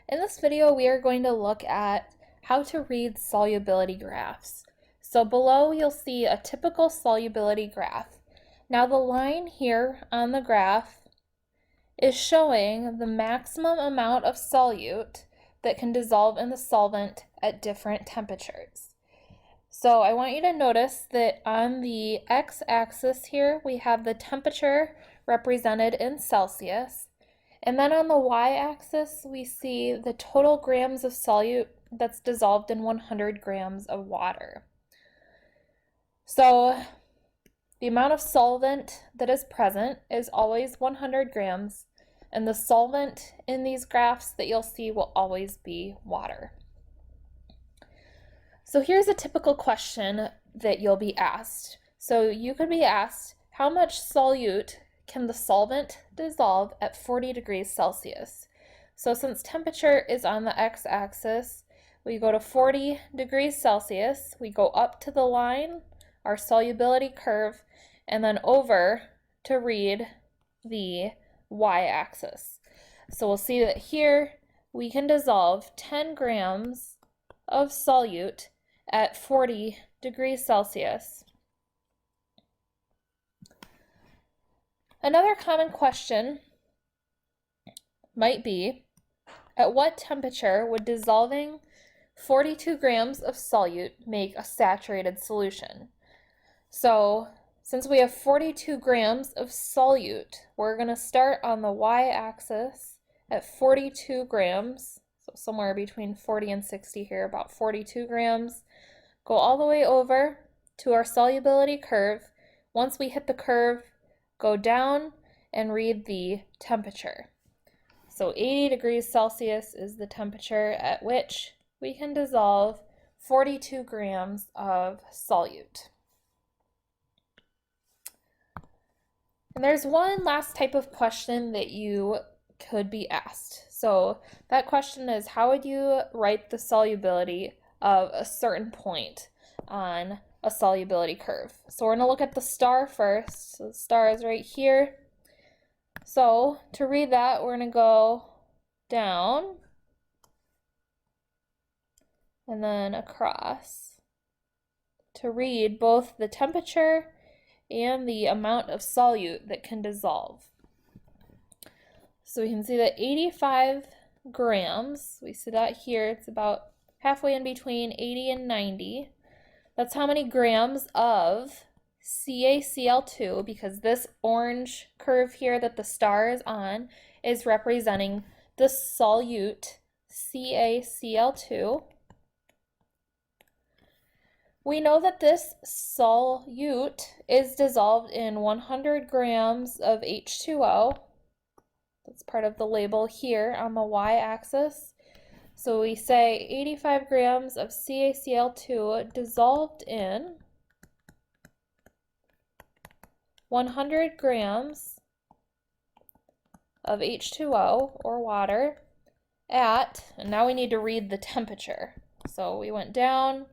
In this video, we are going to look at how to read solubility graphs. So below, you'll see a typical solubility graph. Now the line here on the graph is showing the maximum amount of solute that can dissolve in the solvent at different temperatures. So I want you to notice that on the x-axis here, we have the temperature represented in Celsius. And then on the y-axis, we see the total grams of solute that's dissolved in 100 grams of water. So the amount of solvent that is present is always 100 grams, and the solvent in these graphs that you'll see will always be water. So here's a typical question that you'll be asked. So you could be asked, how much solute can the solvent dissolve at 40 degrees Celsius? So since temperature is on the x-axis, we go to 40 degrees Celsius, we go up to the line, our solubility curve, and then over to read the y-axis. So we'll see that here we can dissolve 10 grams of solute at 40 degrees Celsius. Another common question might be, at what temperature would dissolving 42 grams of solute make a saturated solution? So since we have 42 grams of solute, we're going to start on the y-axis at 42 grams, so somewhere between 40 and 60 here, about 42 grams. Go all the way over to our solubility curve. Once we hit the curve, go down and read the temperature. So 80 degrees Celsius is the temperature at which we can dissolve 42 grams of solute. And there's one last type of question that you could be asked. So that question is, how would you write the solubility of a certain point on a solubility curve? So we're going to look at the star first. So the star is right here. So to read that, we're going to go down and then across to read both the temperature and the amount of solute that can dissolve. So we can see that 85 grams, we see that here, it's about halfway in between 80 and 90. That's how many grams of CaCl2, because this orange curve here that the star is on is representing the solute CaCl2. We know that this solute is dissolved in 100 grams of H2O. That's part of the label here on the y-axis. So we say 85 grams of CaCl2 dissolved in 100 grams of H2O or water at, and now we need to read the temperature. So we went down,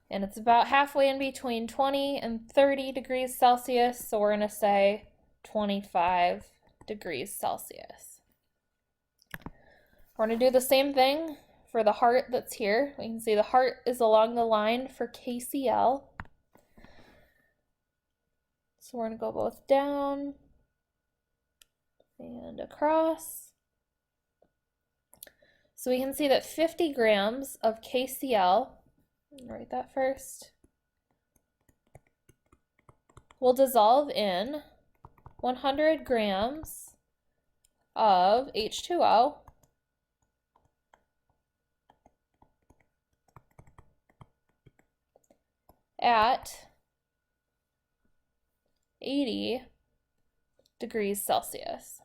and it's about halfway in between 20 and 30 degrees Celsius, so we're going to say 25 degrees Celsius. We're going to do the same thing for the heart that's here. We can see the heart is along the line for KCl. So we're going to go both down and across. So we can see that 50 grams of KCl, write that first, will dissolve in 100 grams of H2O at 80 degrees Celsius.